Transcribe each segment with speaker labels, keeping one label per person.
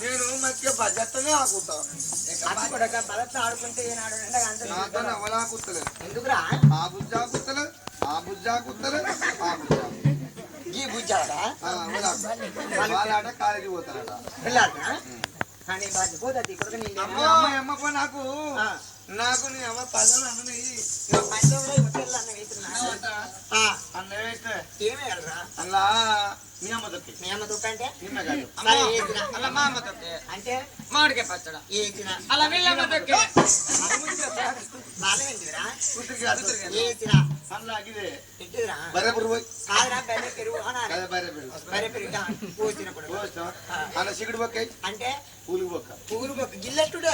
Speaker 1: నేను మధ్య బడ్జెట్నే ఆకుతా
Speaker 2: ఆడుకుంటే
Speaker 1: ఎవలాకుతలేదు
Speaker 2: ఎందుకురా
Speaker 1: ఆ బుజ్జ ఆకుతలేదు ఆ బుజ్జ ఆకుతలేదు ఆ బుజ్జ
Speaker 2: ఈ బుజ్జాడా
Speaker 1: వాళ్ళ కాలేజీ పోతారట
Speaker 2: వెళ్ళారా కానీ పోతుంది ఇక్కడ
Speaker 1: నాకు నాకు నీ అమ్మ పల్లెలు అన్నీ అలా మీ అమ్మ తొక్కి
Speaker 2: మీ అమ్మ తొక్క అంటే
Speaker 3: అలా మా అమ్మ తొక్కే
Speaker 2: అంటే
Speaker 3: మామిడికాయ పచ్చడ
Speaker 2: ఏచిన
Speaker 3: అలా వీళ్ళమ్మ తొక్కే
Speaker 1: అలా సిగుడు బొక్క
Speaker 2: అంటే
Speaker 1: పూలు బొక్క
Speaker 2: పూలు బొక్క గిల్లెట్టుడు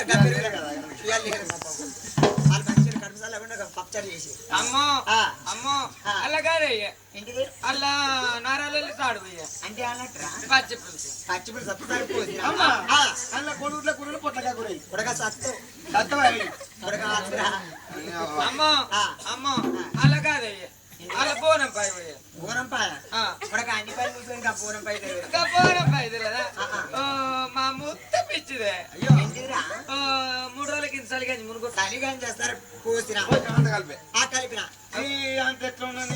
Speaker 2: పచ్చడి చేసి
Speaker 3: అమ్మో అమ్మో అలా కాదే
Speaker 2: ఏంటిది
Speaker 3: అలా నారాలు తాడు
Speaker 2: అంటే అన్నట్టు
Speaker 3: పచ్చి పులుసు
Speaker 2: పచ్చి పులుసు సరిపోతుంది
Speaker 1: అలా కొడుగుట్ల కూరలు పొట్లకాయ కూర
Speaker 2: ఉడక సత్తు ఉడక
Speaker 3: అమ్మో అమ్మో అలా కాదయ్య అలా బోనం పాయ
Speaker 2: బోనం పాయ ఉడక అన్ని పాయలు చూసి ఇంకా బోనం పాయ
Speaker 3: ఇంకా బోనం పాయ తెలియదా మా ముత్త పిచ్చిదే
Speaker 2: అయ్యో ఏంటిదిరా
Speaker 3: 3 రోజుల కింద చలిగాని మునుగు
Speaker 2: చలిగాని చేస్తారు కోసిన
Speaker 1: కలిపి
Speaker 2: ఆ కలిపిన
Speaker 1: అంత ఎట్లా ఉన్నది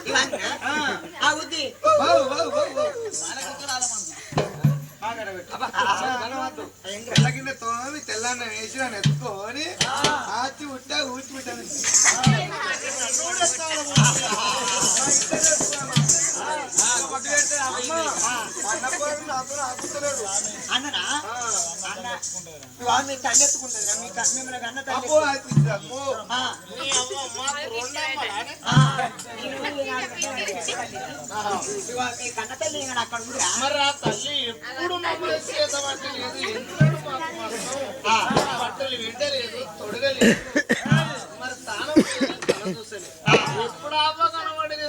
Speaker 2: ఇవన్నీ ఆ ఉద్ది
Speaker 1: కింద తోమి తెల్లాన్న వేసి నన్ను ఎత్తుకొని ఆచి ఉట్టా ఊచి పెట్టాను
Speaker 2: అన్ననా అన్న మీ తల్లి ఎత్తుకుంటుంది మిమ్మల్ని అన్న తల్లి మీ కన్న తల్లి అక్కడ
Speaker 1: తల్లి ఎప్పుడు బట్టలు వింటలేదు తొడగలేదు మరి తానం ఎప్పుడు అవ్వ కనబడేది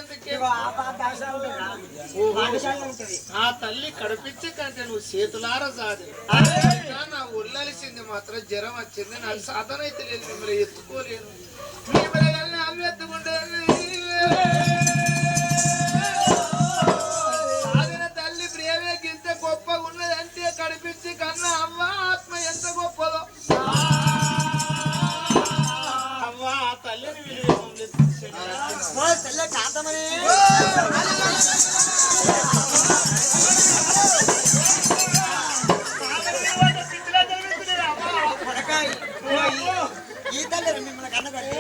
Speaker 1: ఆ తల్లి కడిపించే కంటే నువ్వు చేతులారా సాది నా ఒళ్ళలిసింది మాత్రం జ్వరం వచ్చింది నాకు సాధన అయితే లేదు మిమ్మల్ని ఎత్తుకోలేను మిమ్మల్ని అవి ఎత్తుకుంటే సాగిన తల్లి ప్రేమే గింత గొప్పగా ఉన్నది అంటే కడిపించి కన్నా అవ్వ ఆత్మ ఎంత గొప్పదో అవ్వ తల్లిని
Speaker 2: తెల్ల కాంతమని ఈ తల్లి మిమ్మల్ని కన్నబెట్టి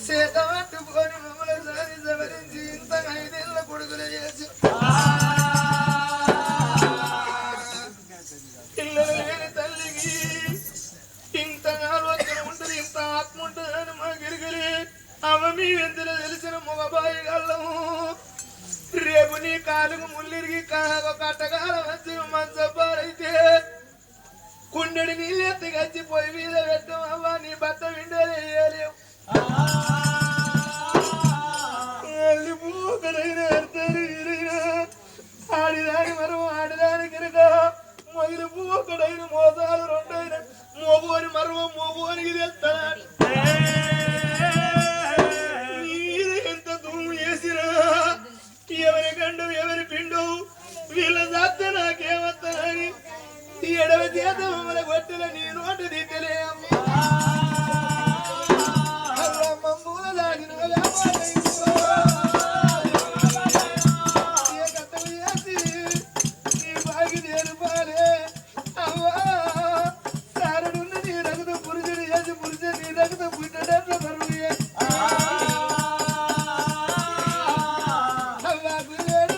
Speaker 1: చేతట్టుకొని మమ్మల్ని సారి సవరించి ఇంత 5 ఏళ్ళ కొడుకులు చేసి పిల్లలు లేని తల్లికి ఇంత ఆలోచన ఉంటుంది ఇంత ఆత్మ ఉంటుంది అని మా గిరిగిరి అవ మీ వెందులో తెలిసిన మగబాయి గల్లము రేపు నీ కాలుకు ముల్లిరిగి కట్టకాలం వచ్చి మంచపారైతే కుండెడి నీళ్ళెత్తి గచ్చి పొయ్యి మీద పెట్టం అవ్వ నీ భర్త విండేది వేయలేవు ఆడిదాని మనం ఆడిదాని గిరక మొగిలి పూకడైన మోసాలు 2 అయిన మోబోని మరవం మోబోనికి తెస్తాడు ఎంత దుమ్ము చేసినా ఎవరి గండు ఎవరి పిండు వీళ్ళ జాత నాకేమత్తనని ఎడవ చేత మమ్మల్ని కొట్టిన నీ నోట దిక్కలే మమ్మూల దాగిన పుట్టడం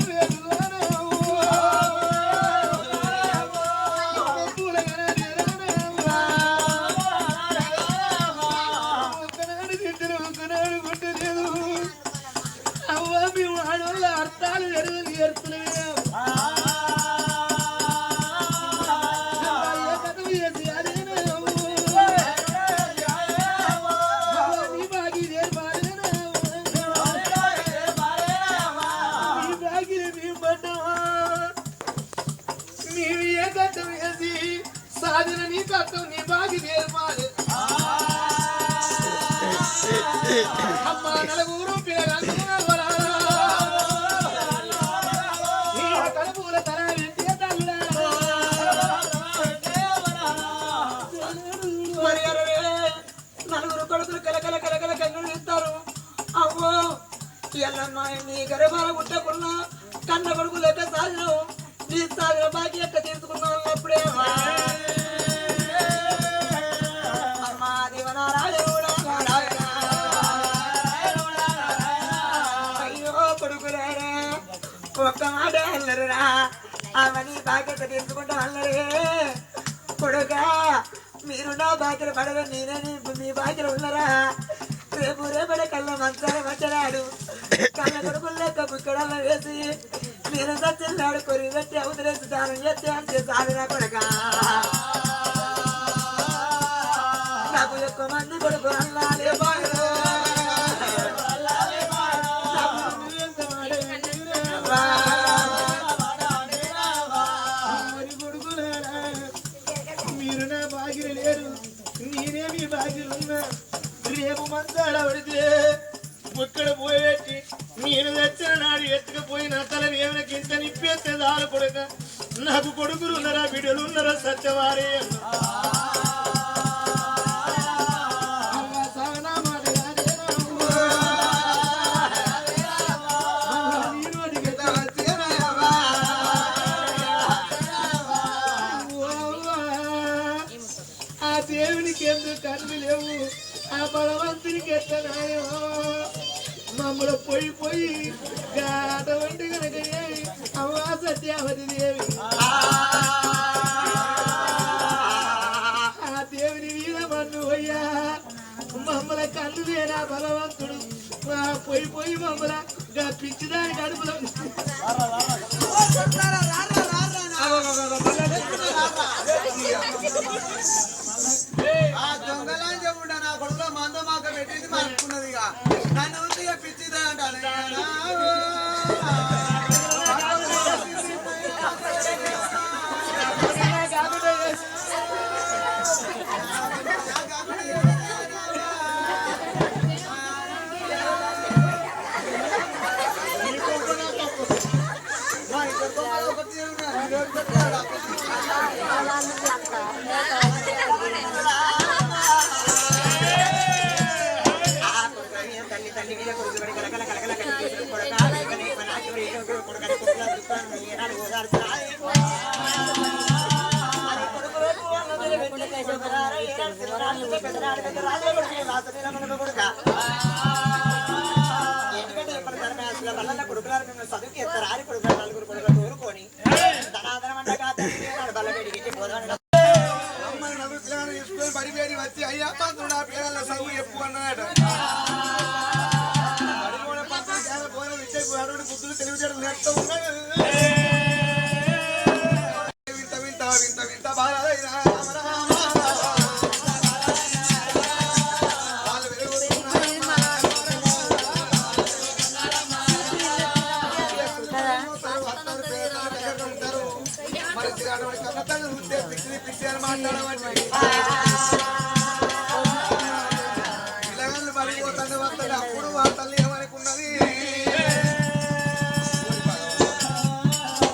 Speaker 1: పాలు ఎరువులు ఏరుతున్నాయి సాధన నీ కట్టం నీ బాగి నేర్పాలి అమ్మ నలుగురు పిల్లలు కడుపుల తర వెంటే
Speaker 2: నలుగురు కొడుకులు కలకల కలకల కన్నులు ఇస్తారు అవ్వో ఎల్లమ్మ నీ గర్భాల పుట్టకున్నా కన్న కొడుకు లెక్క సాధన నీ సాధన బాకి ఎక్క తీసుకున్నా అప్పుడే అమ్మా దేవనారాయణ అయ్యో కొడుకులారా ఒక్క మాట అల్లరురా అవన్నీ బాధ్యత తీసుకుంటా అల్లరే కొడుకా మీరు నా బాధ్యత పడరు నేనే మీ బాధ్యత ఉన్నారా రేపు రేపడే కళ్ళ మంచాల మచ్చనాడు కళ్ళ కొడుకులు లెక్క బుక్కడల్లో వేసి నేను సచ్చిన్నాడు కొరి పెట్టి అవతలేసి దానం చేస్తే అంతే సాధన కొడక నాకు ఎక్కువ మంది కొడుకు అల్లాలే బాగా
Speaker 1: మీరు నా బాగిరి లేరు నేనే మీ బాగిరి ఉన్నా రేపు మంచాల పడితే ముక్కడ పోయేటి నేను తెచ్చిన నాడు ఎత్తుకపోయి నా తలని ఏమైనా గింత నిప్పేస్తే దాని కొడుక నాకు కొడుకులు ఉన్నారా బిడ్డలు ఉన్నారా సత్యవారే ఆ దేవునికి ఎందుకు కన్ను లేవు ఆ బలవంతునికి ఎట్లనాయో మమ్మల్ని పోయి పోయి అటువంటి కనుక అమ్మా సత్యావతి దేవి ఆ దేవుని మీద మన్ను పోయ్యా మమ్మల కన్ను లేనా బలవంతుడు పోయి పోయి మమ్మల పిచ్చిదాని కడుపులో
Speaker 3: దొంగలా చెప్పుంటా నా కొడుకులో మంద మాక పెట్టింది మర్చుకున్నది నన్ను ఉందిగా పిచ్చిదా అంటాను
Speaker 2: చదువుకి ఎత్తరారి కొడుకు నలుగురు కొడుకు కోరుకొని ధనాధనం అంటగా బలపెడికి పోదాం
Speaker 3: బడిపేడి వచ్చి అయ్యా నా పేర్ల చదువు ఎక్కువ అన్నాడు పోయిన విద్యకు అటువంటి బుద్ధులు తెలివితేటలు నేర్పుతూ ఉన్నాడు వింత వింత వింత వింత బాలైనా పిల్లగాళ్ళు పడిపోతాను వస్తాడు అప్పుడు మా తల్లి ఏమనుకున్నది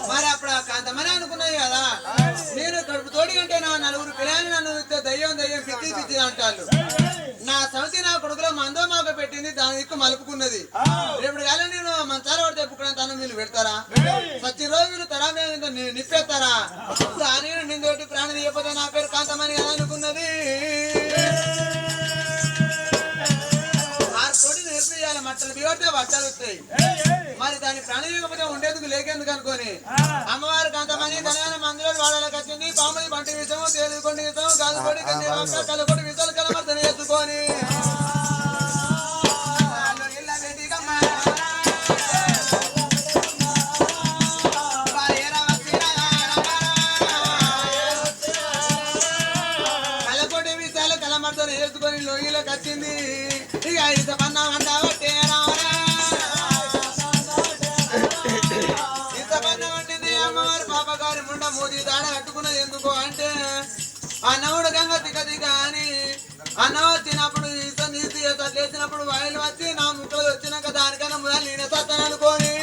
Speaker 3: మరి అప్పుడు కాంతమని అనుకున్నది కదా నేను కడుపు తోడి అంటే నా నలుగురు పిల్లలు నన్ను దయ్యం దయ్యం పిచ్చి పిచ్చి అంటారు నా సమితి నా కొడుకులో మందో మాకు పెట్టింది దాని దిక్కు మలుపుకున్నది రేపు కాలం నేను మంచాల పడితే ఎప్పుడైనా తను మీరు పెడతారా సచ్చి రోజు మీరు తరా నిప్పేస్తారా దాని నిందోటి ప్రాణం తీయకపోతే నా పేరు కాంతమని కదా అనుకున్నది ఆ తోటి నేర్పియాలి మట్టలు దిగొట్టే బట్టలు వస్తాయి మరి దాని ప్రాణం తీయకపోతే ఉండేందుకు లేకేందుకు అనుకోని అమ్మవారు కాంతమని తన మందులో వాడాలకు వచ్చింది పాములు బంటి విషము తేలుకొండి విషము గాలికొడి కలకొడి విషాలు కలమర్తని ఎత్తుకొని అన్నవుడు గంగ దిగ దిగ అని అన్నం వచ్చినప్పుడు ఈత నీతి లేచినప్పుడు వాయిలు వచ్చి నా ముక్కలు వచ్చినాక దానికన్నా మొదలు నేనే సత్తాను అనుకోని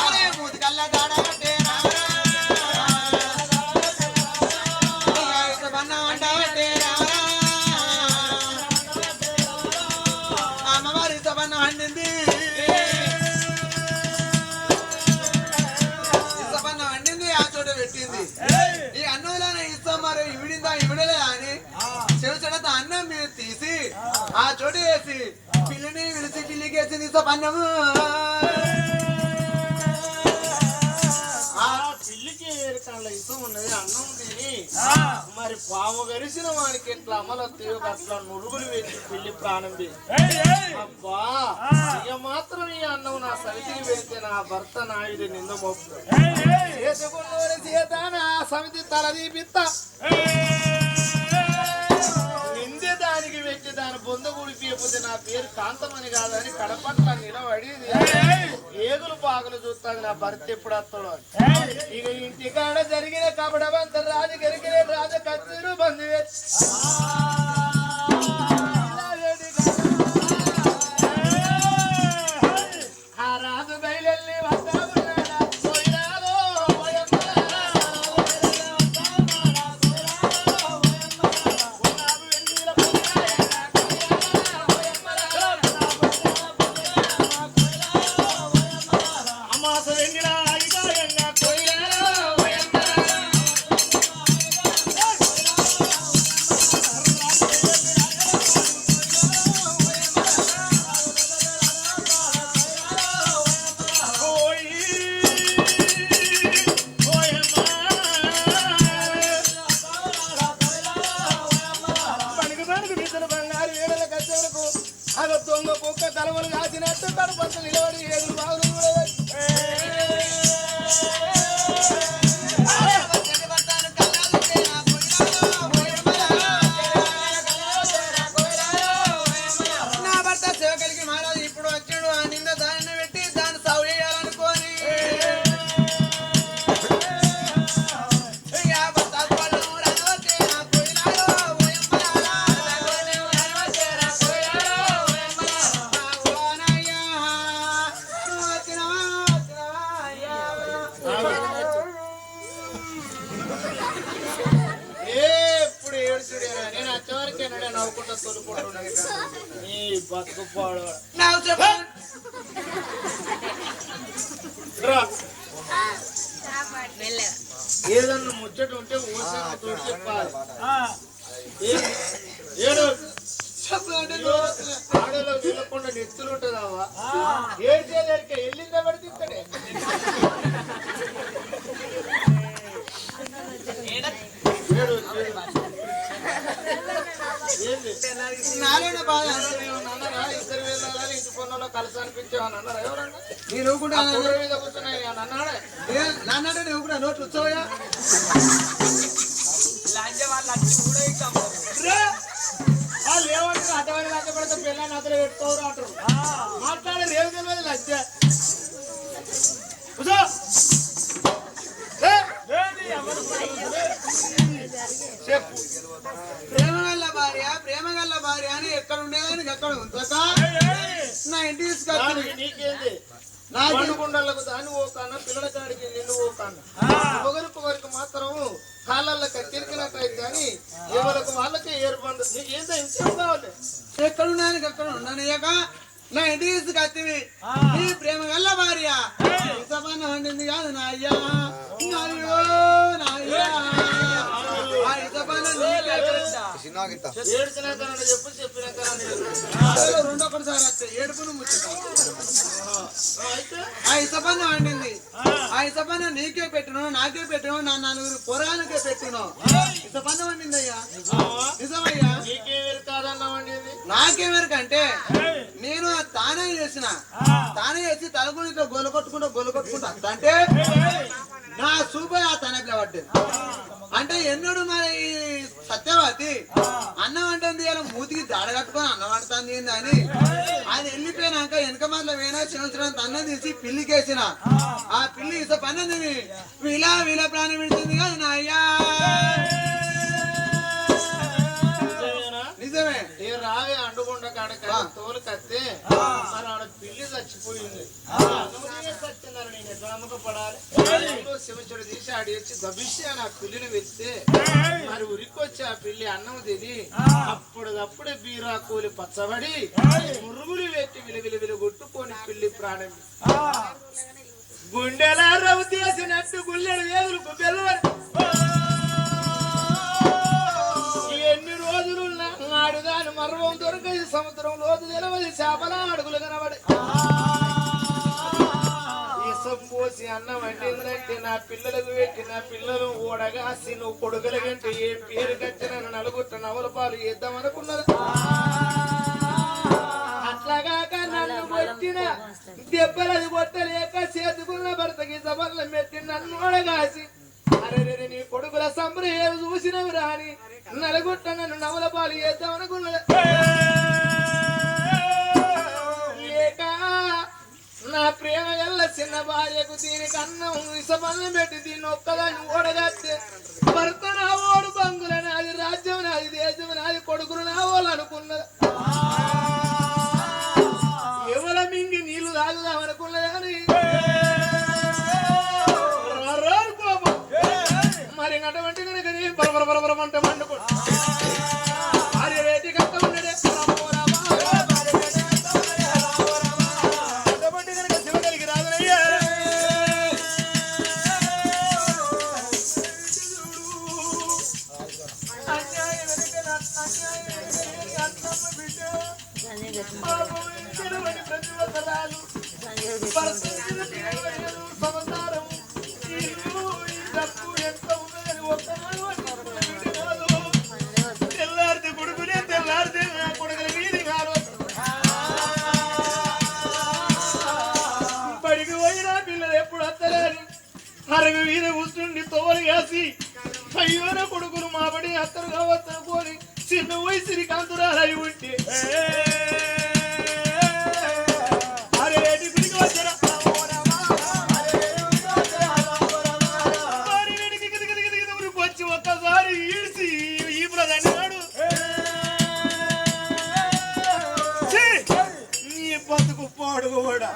Speaker 3: అరే మూతికల్లా దాడబట్టే అంటాబట్టే అమ్మవారి ఇసపన్న వండింది ఇసపన్న వండింది ఆ చోట పెట్టింది ఈ అన్నంలోనే ఇస్తాం మరి ఇవిడిందా ఇవిడలే అని చెడుత అన్నం మీద తీసి ఆ చోటు వేసి పిల్లిని విడిచి పిల్లికి వేసి ఇసపన్నము
Speaker 1: పిల్లికి ఏరికాళ్ళ ఇష్టం ఉన్నది అన్నం తిని మరి పాము గరిసిన వానికి ఎట్లా అమలొత్తాయో అట్లా నురుగులు వేసి పిల్లి ప్రాణం అబ్బా ఇక మాత్రం ఈ అన్నం నా సమితికి వెళ్తే నా భర్త నాయుడు నింద మోపుతాడు చేసుకున్నోని సీత నా సమితి తల తీపిస్తా నిందే దానికి పెట్టి దాని బొంద గుడిపియకపోతే నా పేరు కాంతమని కాదని కడపట్ల నిలబడి ఏగులు పాగులు చూస్తాది నా భర్త ఎప్పుడు వస్తాడు ఇక ఇంటికాడ జరిగిన కబడబంత రాజు గరిగిన రాజు కత్తిరు బంధువే ఆ రాజు బయలెల్లి వస్తా ఉన్నాడా పోయినారో అమాస వెంగిన ఆగితాయంగా పోయినారో దొంగ కుక్క తలవలు కాసినట్టు కడుపంత నిలబడి ఏడులు బాగులు
Speaker 3: నా భర్త శివకలికి మహారాజు ఇప్పుడు వచ్చాడు ఆ నింద దాన్ని పెట్టి దాన్ని సాగు చేయాలనుకోని
Speaker 1: ఎప్పుడు ఏడుచుడేనా నేను వచ్చేవరకే నవ్వుకుంటా తొలుకుంటున్నాను నీ బతుకుపాడు ఏదన్నా ముచ్చట ఉంటే ఊసతో చెప్పాలి ఏడు ఆడలో వెళ్ళకుండా నెత్తులు ఉంటుందావా ఏడ్చేదానికి వెళ్ళిందా పడితే ఇక్కడే ఏడు
Speaker 3: నాలోనే బాధ
Speaker 1: అన్నారా ఇద్దరు వెళ్ళాలని ఇంటి పొన్నులో కలిసి అనిపించావు అన్నారా ఎవరన్నా
Speaker 3: నేను కూడా
Speaker 1: మీద కూర్చున్నాయి అన్నాడే
Speaker 3: నాన్నంటే నువ్వు కూడా నోట్లు వచ్చావా
Speaker 1: వాళ్ళు ఏమంటారు అటవని లజ్జ పడితే పిల్లల్ని అతను పెట్టుకోరు అంటారు మాట్లాడే రేవు తెలియదు లజ్జ చెప్పు
Speaker 3: ప్రేమ గల్ల భార్య అని ఎక్కడ ఉండేదానికి ఎక్కడ ఉంచక నా ఇంటి తీసుకొచ్చి
Speaker 1: నీకేంది పండుకుండలకు దాన్ని ఓ కన్నా పిల్లల కాడికి నిన్ను ఓ కన్నా పొగరికి మాత్రం కాళ్ళల్లో కట్టిరికినట్టయితే కానీ ఎవరికి వాళ్ళకి ఏర్పడు నీకేందో ఇంకేం కావాలి
Speaker 3: ఎక్కడ ఉండడానికి ఎక్కడ ఉండనియక నా ఇంటి తీసుకొచ్చివి నీ ప్రేమ గల్ల భార్య ఇంతపైన వండింది కాదు నా అయ్యా అయ్యో నా అయ్యా
Speaker 1: ఏడ్చినాక చెప్పు చెప్పినాక
Speaker 3: రెండో ఒకటిసారి వస్తే ఏడుపును ముచ్చుతాను
Speaker 1: అయితే
Speaker 3: ఆ ఇసపన్న వండింది ఆ ఇసపన్న నీకే పెట్టిను నాకే పెట్టిను నా నలుగురు పొరాలకే పెట్టిను ఇసపన్న వండింది అయ్యా నిజమయ్యా
Speaker 1: నీకేమేరు కాదన్నామండి
Speaker 3: నాకేమెరకంటే నేను తానే చేసిన తానే చేసి తలగునితో గొల్ల కొట్టుకుంటా అంటే నా సూపర్ ఆ తనపిల్ల పడ్డది అంటే ఎన్నడు మరి సత్యవతి అన్నం అంటుంది ఇలా మూతికి దాడ కట్టుకొని అన్నం వండుతుంది అని అది వెళ్ళిపోయినాక వెనక మాటల వేనా సంవత్సరం అన్నం తీసి పిల్లికేసిన ఆ పిల్లి ఇస పన్నది విలా ప్రాణం పెడుతుంది కదా నా అయ్యా. నిజమే
Speaker 1: ఏ రావే అండుగుండ కాడక తోలు కత్తే మరి ఆడ పిల్లి చచ్చిపోయింది. చచ్చిందని నేను ఎట్లా నమ్మకపడాలి? శివచుడు తీసి ఆడి వచ్చి దభిష్టి అని ఆ పిల్లిని వెళ్తే మరి ఉరికొచ్చి ఆ పిల్లి అన్నం తిని అప్పుడప్పుడే బీరా కూలి పచ్చబడి మురుగులు పెట్టి విలువిలు కొట్టుకొని పిల్లి ప్రాణం గుండెలా రవ్వు తీసినట్టు గుల్లెడు వేదులకు బెల్లవని ఎన్ని రోజులు ఆడుదాని మర్వం దొరకది సముద్రం లోతు తెలవది చేపల అడుగులు కనబడి ఇసం పోసి అన్నం వండిందంటే నా పిల్లలకు పెట్టి నా పిల్లలు ఓడగాసి నువ్వు కొడుకులకంటే ఏ పేరు కచ్చిన నలుగుట్ట నవల పాలు చేద్దామనుకున్నది. అట్లాగాక నన్ను కొట్టిన దెబ్బలది కొట్టలేక చేతుకున్న భర్తకి సబర్లు పెట్టి నన్ను ఓడగాసి అరే నీ కొడుకుల సంబరం చూసినవి రాని నలుగుట్ట నన్ను నవల పాలు చేద్దామనుకున్నది. లేక నా ప్రేమ ఎల్ల చిన్న భార్యకు దీనికి అన్నం ఇసపన్నం పెట్టి దీన్ని ఒక్కదాన్ని ఓడగట్టే భర్త నా ఓడు బంగుల నాది రాజ్యం నాది దేశం నాది కొడుకులు నా వాళ్ళు అనుకున్నది. ఎవల మింగి నీళ్లు తాగుదామనుకున్నదని కోపం మరి అటువంటి కనుక బరబరబరబరమంటే మండుకో భార్య రేటి కట్ట ఉన్నదే అటువంటి కనుక శివగలికి రాదునయ్యా. అన్యాయం సంసారం ఎంత ఉన్నదని తెల్లారితే కొడుకునే తెల్లారితే కొడుకుల వీధి కాదు బడికి పోయినా పిల్లలు ఎప్పుడు వస్తలేని అరగ వీధి కూర్చుండి తోలు వేసి అయ్యోన కొడుకులు మా బడి అత్తరు కావచ్చు పోని చిన్న వయసుని కాంతురాలై ఉంటే ఒక్కసారి ఈడ్చి ఈ ప్రధాని నీ బతుకు పాడు కూడా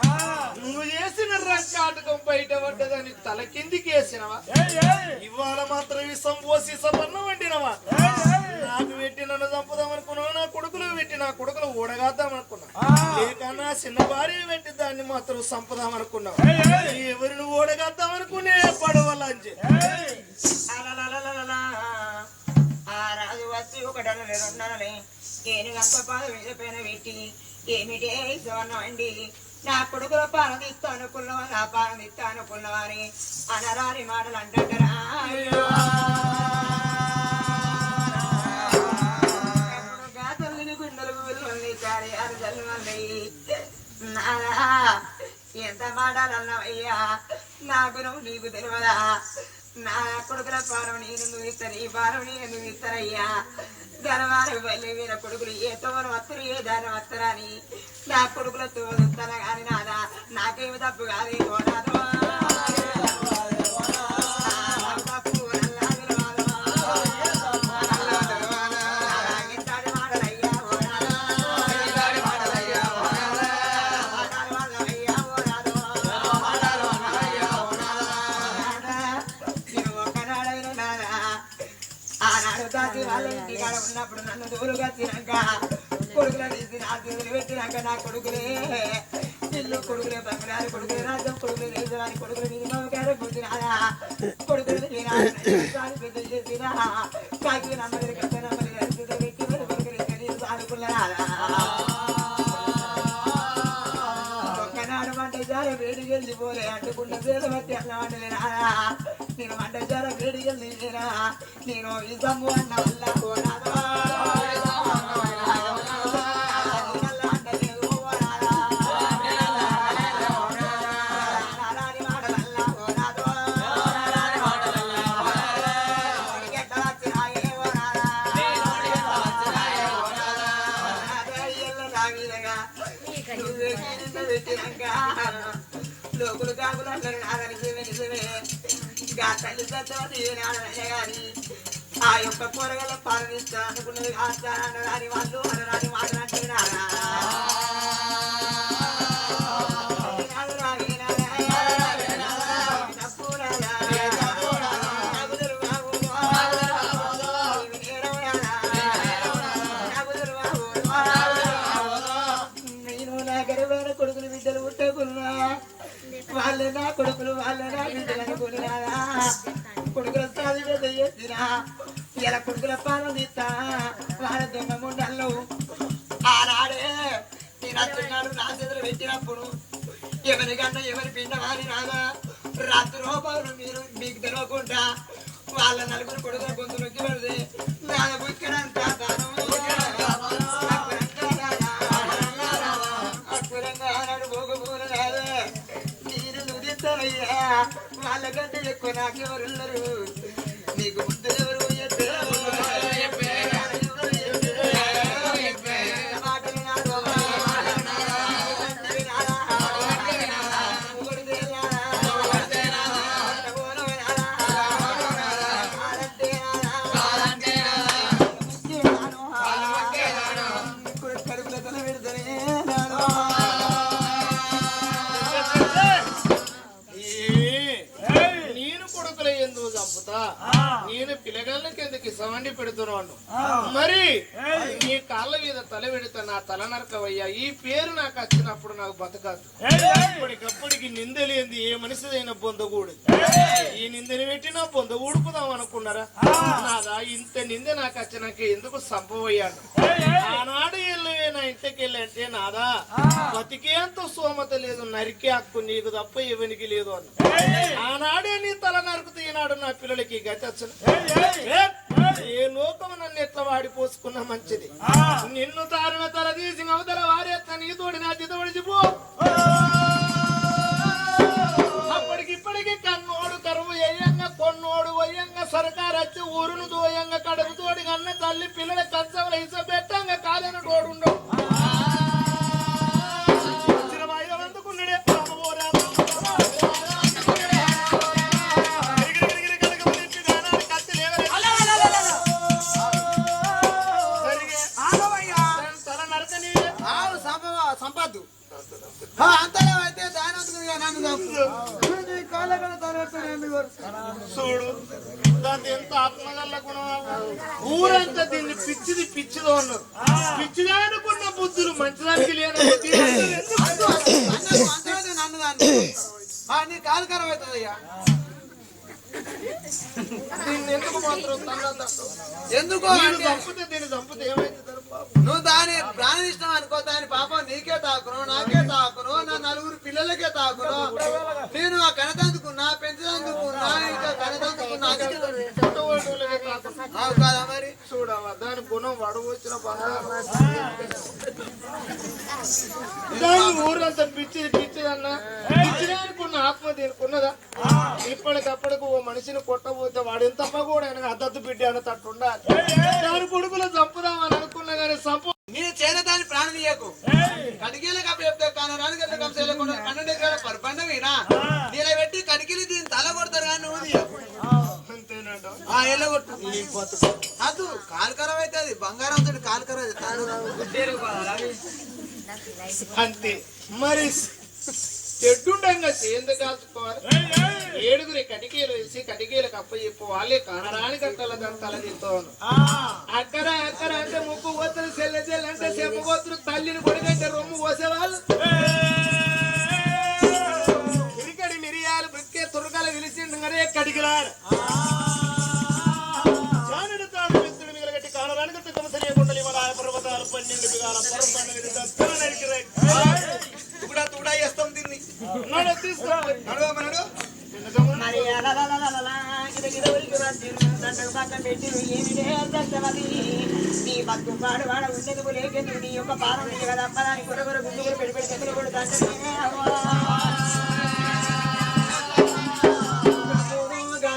Speaker 1: నువ్వు చేసిన రంకాటకం బయట పడ్డదని తల కిందికి వేసినవా? ఇవాళ మాత్రం విషం పోసి సపన్నం వండినవా? నాకు పెట్టి నన్ను చంపుదాం అనుకున్నావు, నా కొడుకులకు పెట్టి నా కొడుకులు ఓడగాద్దాం అనుకున్నా, లేక నా చిన్న భార్య పెట్టి దాన్ని మాత్రం చంపుదాం అనుకున్నావు. ఎవరిని ఓడగాద్దాం అనుకునే పడవలంజే
Speaker 2: ఆ రాజు వచ్చి ఒకటన రెండనలే నేను గంత పాద మీద పైన పెట్టి ఏమిటే ఇస్తాను అండి నా కొడుకుల పాలన ఇస్తా అనుకున్నావా నా పాలన ఇస్తా అనుకున్నావా అని అనరాని మాటలు అంటారా? తల్లిని గుండెలకు వెళ్ళి చారి అరజల్లు మళ్ళీ నాదా ఎంత మాటలన్నావయ్యా నాకు నువ్వు నీకు తెలియదా? నా కొడుకుల పారం నేను ఇస్తాను ఈ పారం నేను ఇస్తానయ్యా. ధనవారు వెళ్ళి వీర కొడుకులు ఏ తోను వస్తారు ఏ దాని వస్తారని నా కొడుకులతో వస్తాను కానీ నాదా నాకేమి తప్పు కాదు కోరాదు వాళ్ళ ఇంటికాడ ఉన్నప్పుడు నన్ను దూరుగా తినాక కొడుకుల తీసి నా చేతులు పెట్టినాక నా కొడుకులే ఇల్లు కొడుకులే బంగారు కొడుకులే రాజ్యం కొడుకులే దేశవారి కొడుకులు నీ మమకారు పుట్టినారా కొడుకులు పెద్ద చేసినా కాకి నమ్మది కట్ట నమ్మది వ్యక్తి కొడుకులు తెలియదు అనుకున్నారా? ఒక్కనాడు వంట జార వేడికి వెళ్ళిపోలే అంటుకున్న చేత బట్టి అన్న వంటలేనారా? నేను వంట జార వేడికి వెళ్ళినా నేను ఈ సమ్ము అన్న వల్ల పోరాదా లోకులు కాకులు అందరూ నాదని నిజమే గా తల్లి సత్యవతి నాడనయ్య గాని ఆ యొక్క కూరగాయల పాలనిస్తా అనుకున్నది కాస్తానని వాళ్ళు అనరాని మాట్లాడుతున్నారా కొడుకులు బిడ్డలు పుట్టకున్నా వాళ్ళే నా కొడుకులు వాళ్ళే నా బిడ్డలు అనుకున్నా కొడుకుల సాధిగా చెయ్యొచ్చినా ఇలా కొడుకుల పాలన తీస్తా వాళ్ళ దొంగ ముండల్లో ఆనాడే నేను అత్తున్నాడు నా చేతులు పెట్టినప్పుడు ఎవరికన్నా ఎవరి పిండ వారి రాగా రాత్రి రూపాయలు మీరు మీకు తెలియకుండా వాళ్ళ నలుగురు కొడుకుల గొంతు నొక్కి పడితే వాళ్ళ బుక్కినంత వాళ్ళకంటే ఎక్కువ నాకెవరున్నారు నీకు ముద్దు ఎవరు
Speaker 1: నేను పిల్లగాళ్ళకి ఎందుకు సవండి పెడుతున్నాను మరి నీ కాళ్ళ మీద తల పెడతా నా తల నరకవయ్యా ఈ పేరు నాకు వచ్చినప్పుడు నాకు బతకాదు ఇప్పటికప్పటికి నిందలేంది ఏ మనిషిదైనా పొందకూడదు ఈ నిందని పెట్టినా పొందకూడుకుదాం అనుకున్నారా నాదా ఇంత నింద నాకు వచ్చినాక ఎందుకు సంభవయ్యాను ఆనాడు వెళ్ళవే నా ఇంటికి వెళ్ళంటే నాదా బతికేంత సోమత లేదు నరికే హక్కు నీకు తప్ప ఎవరికి లేదు అన్న ఆనాడే నీ తల నరుకుతూ ఈనాడు నా పిల్లలకి గతి వచ్చను ఏ లోకము నన్ను ఎట్లా వాడిపోసుకున్నా మంచిది నిన్ను తారిన తల తీసి అవతల వారేత్త నీ తోడి నా చిత పడిచిపో అప్పటికిప్పటికి కన్నోడు కరువు అయ్యంగా కొన్నోడు వయ్యంగా సర్కారు వచ్చి ఊరును దోయంగా కడుపు తోడి కన్న తల్లి పిల్లల కంచంలో ఇస పెట్టంగా కాదని తోడుండవు
Speaker 3: సంపద్దు అంతలో అయితే
Speaker 1: చూడు దాని ఎంత ఆత్మగల్ల గుణం ఊరంతా దీన్ని పిచ్చిది పిచ్చిదో అన్నారు పిచ్చిగా అనుకున్న బుద్ధులు మంచిదానికి లేని
Speaker 3: నన్ను దాన్ని కాలుకరం అవుతుందయ్యా
Speaker 1: దీన్ని ఎందుకు మాత్రం
Speaker 3: ఎందుకో
Speaker 1: చంపితే దీన్ని చంపితే ఏమైతుంది
Speaker 3: నువ్వు దాని ప్రాణిష్టం అనుకో దాని పాపం నీకే తాకును నాకే తాకును నా నలుగురు పిల్లలకే తాకును నేను ఆ కనతందుకున్నా పెంచదందుకున్నా ఇంకా కనతందుకున్నా కదా మరి
Speaker 1: చూడవా దాని గుణం వడవచ్చిన దాని ఊరంతా పిచ్చిది పిచ్చిదన్నా పిచ్చిది అనుకున్న ఆత్మ దీనికున్నదా ఇప్పటికప్పటికి ఓ మనిషిని కొట్టబోతే వాడు ఎంత కూడా అద్దద్దు బిడ్డ అన్న తట్టు ఉండాలి దాని కొడుకులో చంపుదామని అనుకున్నా కానీ సంపు
Speaker 3: నేను చేత దాని ప్రాణం తీయకు కడిగేలకు అప్పుడు చెప్తే కానరానికి ఎట్లా కంసేయకుండా 12 ఎకరాల పరిపండ మీనా నీలా పెట్టి కడిగిలి దీన్ని తల కొడతారు కానీ నువ్వు తీయకు ఎల్లగొట్టు అదు కాలుకరం అయితే అది బంగారం తోటి కాలుకరం
Speaker 1: అంతే మరి చెడ్డుండంగా చేంద కాల్చుకోవాలి 7 కటికీలు వేసి కటికీలకు అప్ప చెప్పు వాళ్ళే కానరానికి అట్టల దాని తల తింటాను అక్కడ అక్కడ అంటే ముక్కు పోతులు చెల్లె చెల్లె అంటే చెప్పు పోతులు తల్లిని కొడుకంటే రొమ్ము పోసేవాళ్ళు ఇరికడి మిరియాలు బృక్కే తురకాలు విలిచిండు కదే కడిగిలాడు జానుడు తాను మిత్రుడు మిగలగట్టి కానరానికి కమసరియ కొండలి వరాయ పర్వతాలు 12 బిగాల పర్వతాలు తుడా తుడా చేస్తాం దీన్ని నడు తీసుకో నడు
Speaker 2: మరి నీ భక్తు పాడు వాడ ఉండేందుకు లేకెందుకు నీ యొక్క పాదం కదా అమ్మదాని కొరగొర గుండు పెడి పెడి చెప్పులు కూడా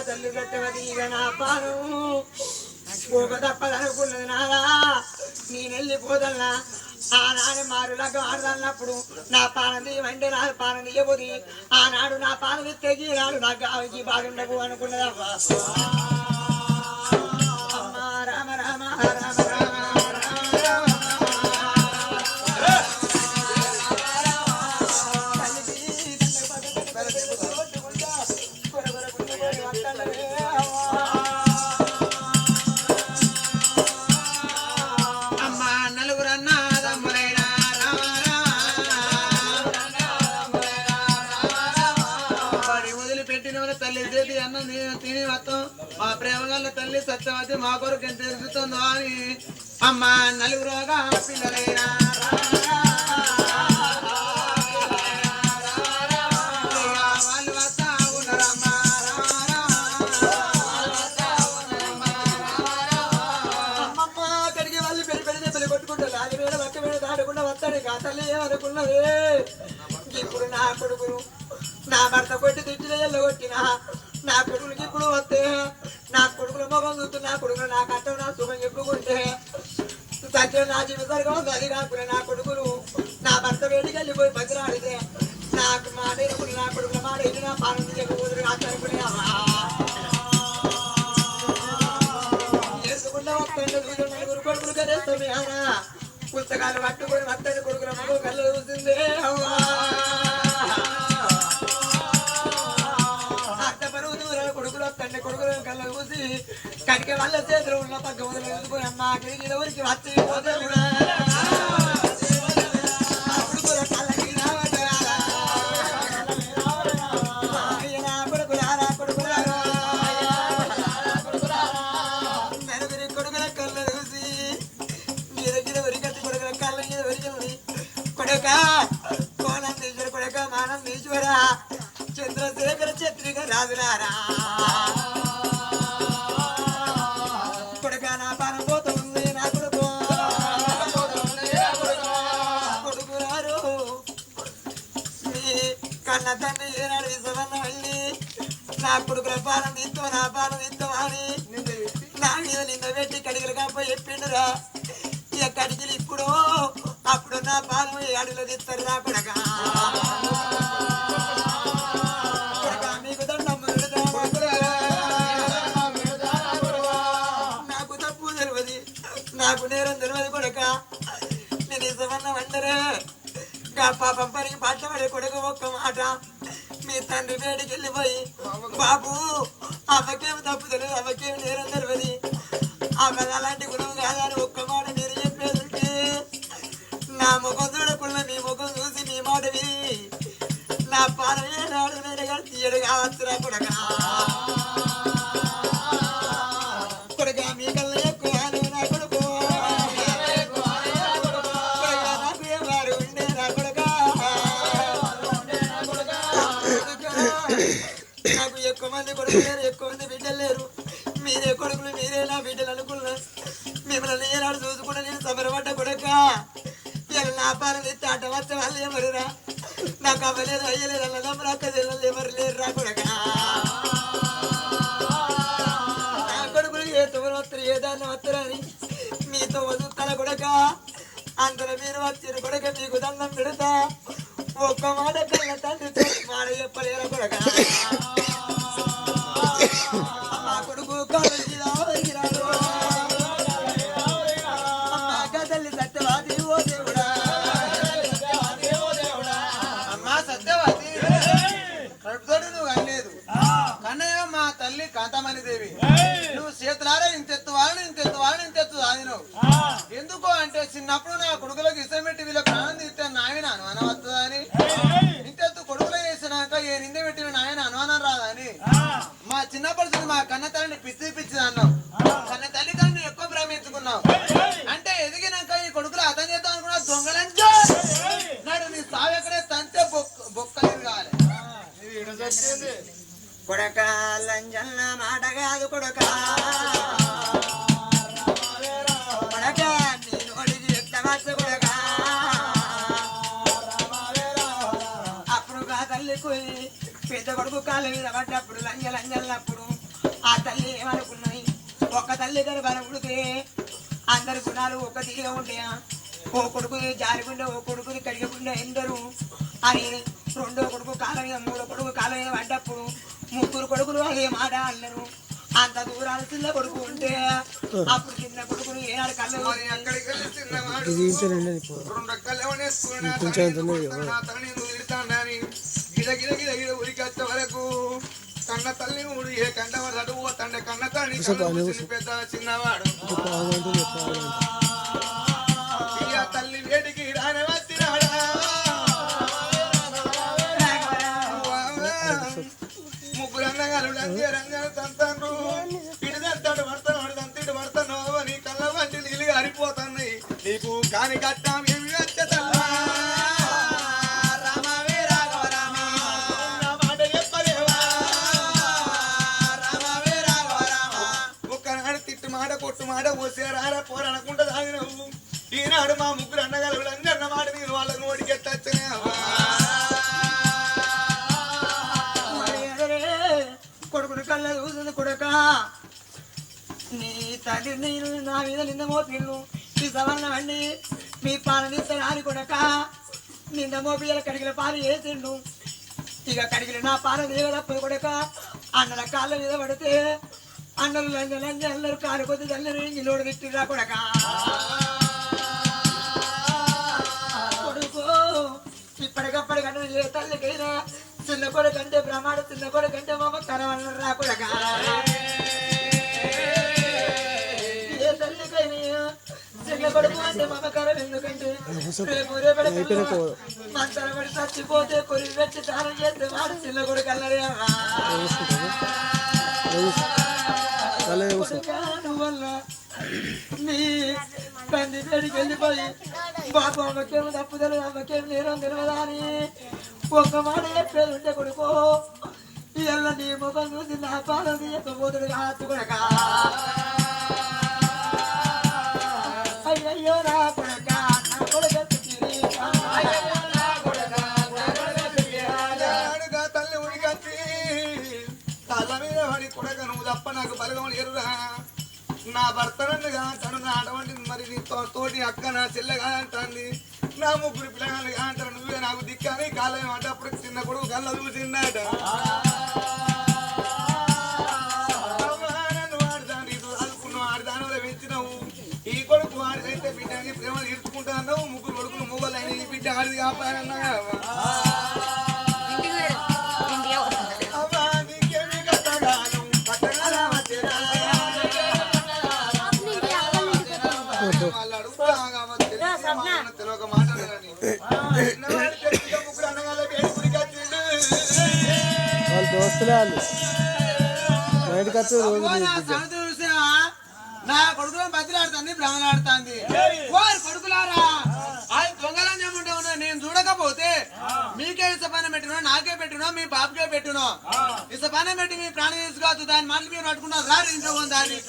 Speaker 2: తల్లి కట్టవది ఇక నా పాదం పోక తప్పదనుకున్నది నాదా నేను వెళ్ళిపోదల్లా ఆనాడు మారులాగా ఆడదన్నప్పుడు నా పానం తీయమంటే నా పానం తీయబోది ఆనాడు నా పానం తెగి నాడు నాకు ఆవికి బాగుండవు అనుకున్నదమ్మా రామ రామ రామ రామ
Speaker 3: తిని మొత్తం మా ప్రేమ గల్ల తల్లి సత్యవతి మా కొరకు ఎంత ఎదుగుతుందో అని అమ్మ నలుగురుగా పిల్లలైనా వాళ్ళు వస్తా ఉన్నారమ్మా
Speaker 2: అమ్మమ్మ అక్కడికి వాళ్ళు పెళ్లి పెళ్లి పెళ్లి కొట్టుకుంటారు అది వేడ పక్క వేడ దాటకుండా వస్తాడు ఆ తల్లి ఏమనుకున్నది ఇప్పుడు నా కొడుకును నా భర్త కొట్టి తిట్టిన ఎల్లగొట్టిన నా కొడుకులకి ఇప్పుడు వస్తే నా కొడుకుల మొగం చూస్తూ నా కొడుకులు నా కట్టం నా సుఖం చెప్పుకుంటే సత్యం నా జీవితం ఉంది అది కాకుండా నా కొడుకులు నా భర్త వేడికి వెళ్ళిపోయి బతిరాడితే నాకు మాట ఎప్పుడు నా కొడుకుల మాట వెళ్ళి నా పాలన చెప్పకూడదు నాకు అనుకునేవా చేసుకుంటా వస్తాను నలుగురు కొడుకులు కదేస్తాం పుస్తకాలు పట్టుకొని వస్తాను కొడుకుల మొగం కళ్ళు చూసిందే అవ్వా కొడుకులు కళ్ళ చూసి కటిక వాళ్ళ చేతులు ఉన్న పక్క వదిలిపోయి అమ్మ అక్కడికి ఊరికి వచ్చి నలుగురి కొడుకుల కళ్ళ చూసి మీ దగ్గర ఉరికట్టి కొడుకుల కళ్ళ మీద ఉరికి కొడుక కోణం తీశ్వర కొడుక మానం తీశ్వర చంద్రశేఖర చత్రిక రాజులారా కొడుక నా పానం పోతుంది నా కొడుకు కొడుకురారు మీ కన్న తండ్రి ఏనాడు విసవన్న వెళ్ళి నా కొడుకుల పానం తీస్తావు నా పానం తీస్తావు అని నా మీద నిన్న పెట్టి కడిగలు కాప చెప్పిండురా ఇక కడిగిలు ఇప్పుడు అప్పుడు నా పానం అడుగులో తీస్తారు నా కొడక నాకు నేరం తెలియదు కొడక నేను ఇసమన్న వండరే పాపం పనికి పట్టబడే కొడుకు ఒక్క మాట మీ తండ్రి వేడికి వెళ్ళిపోయి బాబు అమ్మకేం తప్పు తెలియదు అమ్మకేం నేరం తెలియదు ఆమె అలాంటి గురువు కాదని ఒక్క మాట మీరు చెప్పేది నా ముఖం చూడకుండా మీ ముఖం చూసి మీ మాట విని నా పాలనే నాడు నేరుగా తీయడు కావచ్చురా కొడక కొడక మీ కల్లా ఎక్కువ నా కొడుకు నాకు ఏమారు ఉండే నా కొడక నాకు ఎక్కువ మంది కొడుకులు లేరు ఎక్కువ మంది బిడ్డలు లేరు మీరే కొడుకులు మీరే నా బిడ్డలు అనుకున్నా మిమ్మల్ని ఏనాడు చూసుకుంటే నేను సమరపడ్డ కొడక ఇలా నా పాలన ఎత్తి ఆట వచ్చే వాళ్ళు ఏమరురా నాకు అవ్వలేదు అయ్యలేదు అన్న నాకు తెలియదు ఎవరు లేరు రా కొడక నా కొడుకులు ఏ తొమ్మిది వస్తారు ఏ దాన్ని వస్తారని మీతో వదులుతాను కొడక అందరూ మీరు వచ్చిన కొడక మీకు దండం పెడతా ఒక్క మాట కళ్ళ తండ్రి మాట చెప్పలేరు కొడక మా కొడుకు కాలేజీ రాదు తల్లి సత్యవాది ఓ దేవుడా
Speaker 3: అమ్మా సత్యవతి కడుపుతోటి నువ్వు అనలేదు కన్నయ్య మా తల్లి కాంతమణి దేవి నువ్వు చేతులారా ఇంతెత్తు వాళ్ళని ఇంతెత్తు వాళ్ళని ఇంతెత్తు సాధినవు ఎందుకు అంటే చిన్నప్పుడు నా కొడుకులకు ఇష్టం పెట్టి వీళ్ళ ప్రాణం తీస్తే నాయన అనుమానం వస్తుందని ఇంతెత్తు కొడుకులు వేసినాక ఏ నింద పెట్టిన నాయన అనుమానం రాదని మా చిన్నప్పటి మా కన్న తల్లిని పిచ్చి అన్నావు కన్న తల్లి తల్లిని ఎక్కువ ప్రేమించుకున్నావు అంటే ఎదిగినాక ఈ కొడుకులు అర్థం చేద్దాం అనుకున్నా దొంగలంజా నాడు నీ సావు ఎక్కడే తంతే బొక్కలు కావాలి
Speaker 2: కొడక లంజన్న మాట కాదు కొడక కొడక నేను అడిగి ఎత్తవచ్చు కొడక అప్పుడు ఆ తల్లి పోయి పెద్ద కొడుకు కాళ్ళ మీద పడ్డప్పుడు లంజలన్నప్పుడు ఆ తల్లి ఏమనుకున్నాయి ఒక్క తల్లి గారు బలపుడితే అందరి గుణాలు ఒక తీరుగా ఉంటాయా ఓ కొడుకుని జారికుండా ఓ కొడుకుని కడిగకుండా ఎందరు అని రెండో కొడుకు కాళ్ళ మీద మూడో కొడుకు కాళ్ళ మీద పడ్డప్పుడు ముగ్గురు కొడుకులు అదే మాట అన్నారు. అంత దూరాలు చిన్న కొడుకు ఉంటే అప్పుడు చిన్న కొడుకును ఏనాడు కళ్ళు
Speaker 1: ఎక్కడికి వెళ్ళి చిన్నవాడు రెండు కళ్ళేమనేసుకున్నా గిడ గిడ గిడ గిడ ఉరికొచ్చే వరకు కన్న తల్లి ఊడు ఏ కండ అటు పోతండే కన్న తల్లి పెద్ద చిన్నవాడు తల్లి వేడికి రాని వచ్చినాడా ముగ్గురు అన్నగారు రంగాలు తంతాను ఇడిదంతాడు పడతాను అడిదంతటి పడతాను నీ కళ్ళ వంటి నీళ్ళు గారిపోతున్నాయి నీకు కాని కట్టాం ఏమి వచ్చేదమ్మా కొట్టు మాట పోసే రారా పోరనకుండా తాగినవు ఈనాడు మా ముగ్గురు అన్నగారు అందరిన మాట నేను వాళ్ళని ఓడికెట్టచ్చనే
Speaker 2: కొడుకుని కళ్ళ చూసింది కొడుక నీ తల్లి నేను నా మీద నింద మోపిల్లు ఈ సవర్ణం అండి మీ పాల తీస్తాను కొడక నింద మోపిల కడిగిన పాలు వేసిండు ఇక కడిగిన నా పాల దేవదప్పది కొడక అన్నల కాళ్ళ మీద పడితే అన్నలు లంజ లంజ అల్లరు కారు కొద్ది అల్లరు నిలోడు తిట్టిరా కొడక కొడుకు ఇప్పటికప్పటికన్నా ఏ తల్లికైనా చిన్న కొడుకంటే ప్రమాణ చిన్న కొడుకంటే మామ తరవన్నారు రా కొడక ఏ తల్లికైనా చిన్న కొడుకు అంటే మమకారం ఎందుకంటే రేపు రేపటి మంతరపడి చచ్చిపోతే కొరి పెట్టి దానం చేస్తే వాడు చిన్న కొడుకు అల్లరే వల్ల నీ తండ్రి పేడికి వెళ్ళిపోయి బాబు అమ్మకేమో తప్పుదలు అమ్మకేం నేరం తెలియదా అని ఒక్క మాట చెప్పేది ఉంటే కొడుకో ఇళ్ళ నీ ముఖం చూసి నా పాలన చెప్పబోతుడు కాదు కొడక అయ్యయ్యో నా కొడక నా కొడక
Speaker 1: తల్లి ఉడిగట్టి తల మీద పడి కొడక నువ్వు తప్ప నాకు బలగం లేరురా నా భర్తనగా తను నా అటువంటి మరి నీ తోటి అక్క నా చెల్లెగా అంటుంది నా ముగ్గురు పిల్లగాలుగా అంటారు నువ్వే నాకు దిక్కని కాలం అంటే అప్పుడు చిన్న కొడుకు కళ్ళ చూసిందట నన్ను ఆడదాను ఇది అనుకున్నావు ఆడదానిలో పెంచినావు ఈ కొడుకు ఆడిదైతే బిడ్డని ప్రేమ తీర్చుకుంటా అన్నావు ముగ్గురు కొడుకులు మూగలైన ఈ బిడ్డ ఆడిది కాపాడన్నా వాళ్ళు అడుగుతా తెలియక మాట్లాడాలని ముగ్గురు అన్నగాళ్ళ
Speaker 4: వాళ్ళ దోస్తులే వాళ్ళు బయటకు వచ్చి
Speaker 3: నా కొడుకులో బతిలాడుతుంది భ్రమలాడుతుంది వారి కొడుకులారా అది దొంగలని చెప్పుంటే ఉన్నా నేను చూడకపోతే మీకే ఇసపైన పెట్టినో నాకే పెట్టినో మీ బాబుకే పెట్టినో ఇసపైన పెట్టి మీ ప్రాణం తీసుకోవచ్చు దాని మాటలు మీరు పట్టుకున్నారు రారు ఇంట్లో దాన్ని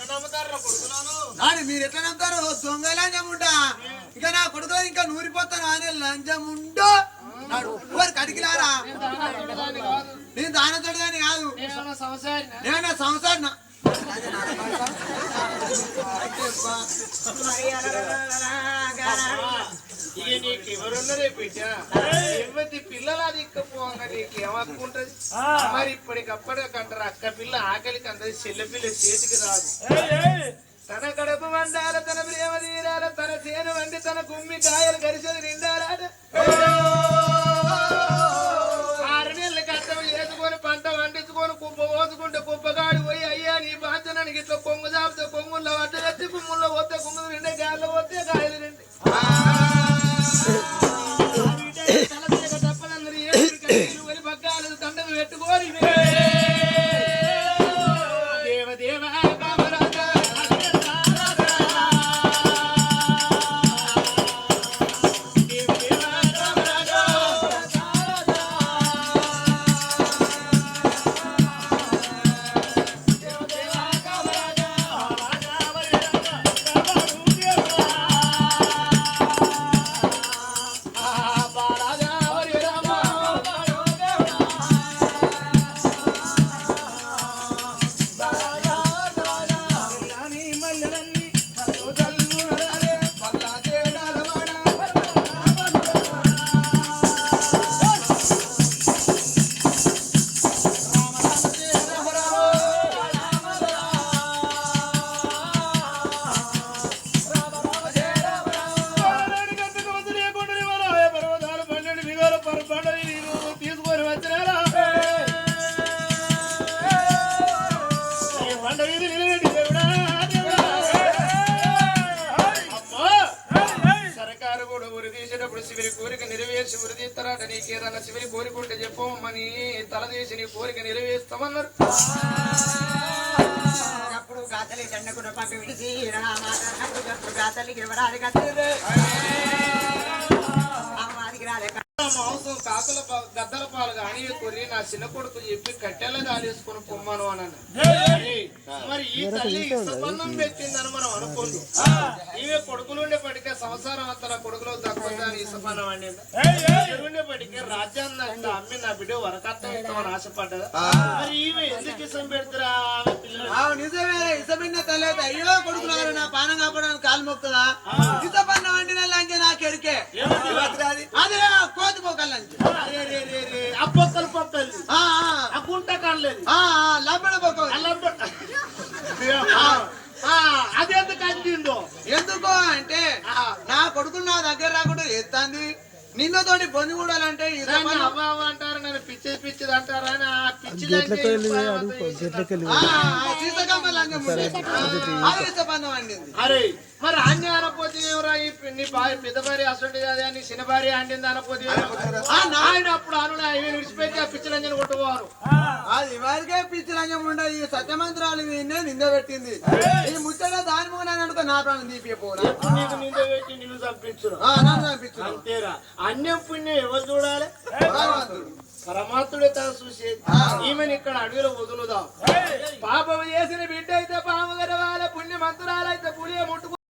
Speaker 3: దాన్ని మీరు ఎట్లా నమ్ముతారు దొంగలని చెప్పుంటా ఇక నా కొడుకులో ఇంకా నూరిపోతాను అని లంచం ఉంటూ వారి కడికిలారా నేను దానతోటి దాన్ని కాదు నేను సంసారిన
Speaker 1: ఇక నీకు ఎవరున్నరే బిడ్డ ఇవ్వతి పిల్లలు అది ఇక్కపోగా నీకు ఏమనుకుంటది మరి ఇప్పటికప్పటికంటారు అక్క పిల్ల ఆకలికి అందరి చెల్లె పిల్ల చేతికి రాదు తన కడుపు వండాల తన ప్రేమ తీరాల తన చేను వండి తన కుమ్మి కాయలు గరిసేది నిండాలట 6 నెలలు కట్టం వేసుకొని పంట వండించుకొని కుప్ప పోసుకుంటే కుప్పగాడి పోయి అయ్యా నీ బాధ్యనానికి ఇట్లా కొంగు చాపితే కొంగుల్లో వడ్డ వచ్చి కుమ్ముల్లో పోతే కుమ్ములు నిండే గాల్లో పోతే కాయలు నిండి తప్పనందరూ ఏడు పగ్గాలు దండలు పెట్టుకోని దేవదేవ శివుని కోరికుంటే చెప్పమని తల తీసి నీ కోరిక నెరవేర్స్తామన్నారు.
Speaker 2: అప్పుడు గాతలి దండకుడు పంపి విడిచి అప్పుడు గాతలికి ఎవరాది కత్తిరే అమ్మదికి రాలే
Speaker 1: మాంసం కాకుల గద్దల పాలు కానీ కొర్రి నా చిన్న కొడుకు చెప్పి కట్టెల దాలేసుకుని పొమ్మను అన్నాను. మరి ఈ తల్లి ఇసపన్నం పెట్టిందని మనం అనుకోండి. ఈమె కొడుకులుండే పడికే సంసారం అంతా నా కొడుకులో తక్కువ ఇసపన్నం అండి ఉండే పడికే రాజ్యాన్ని అమ్మి నా బిడ్డ వరకట్నం ఇస్తామని ఆశపడ్డదా? మరి ఈమె ఎందుకు ఇసం పెడతారా?
Speaker 3: నిజమే ఇసపిన్న తల్లి అయితే అయ్యో కొడుకున్నారు నా పానం కాపాడానికి కాలు మొక్కుతుందా? ఇసపన్న వండిన లంచే నాకు ఎరికే అదే కోతి పోకల్ లంచ్
Speaker 1: ఆ పొక్కలు పొక్కలు ఆ గుంట కానలేదు
Speaker 3: లంబడ పోక
Speaker 1: అదెందుకు అందిందో
Speaker 3: ఎందుకో అంటే నా కొడుకు నా దగ్గర రాకుండా ఎత్తాంది నిన్నతోటి బొంది కూడాలంటే
Speaker 1: అవ్వ అంటారు, నేను పిచ్చి పిచ్చిది అంటారు అని ఆ పిచ్చి అరే మరి అన్ని అనపోతే ఎవరా నీ భార్య పెద్ద భార్య అసలు అదే నీ చిన్న భార్య అండింది అనపోతే ఆయన అప్పుడు అను విడిచిపెట్టి ఆ పిచ్చిలంజని కొట్టుకోవారు.
Speaker 3: అది వారికే పిచ్చి రంగం ఉండే ఈ సత్యమంత్రాలు నింద పెట్టింది. ఈ ముచ్చట దాని మూలని అనుకో నా ప్రాణం తీపిపోరా
Speaker 1: నీకు నింద పెట్టి నిన్ను చంపించురు
Speaker 3: చంపించు
Speaker 1: అంతేరా. అన్యం పుణ్యం ఎవరు చూడాలి? పరమాత్ముడే తను చూసేది. ఈమెను ఇక్కడ అడవిలో వదులుదాం. పాపం చేసిన బిడ్డ అయితే పాము గడవాలి, పుణ్యమంతురాలైతే పులియ ముట్టుకు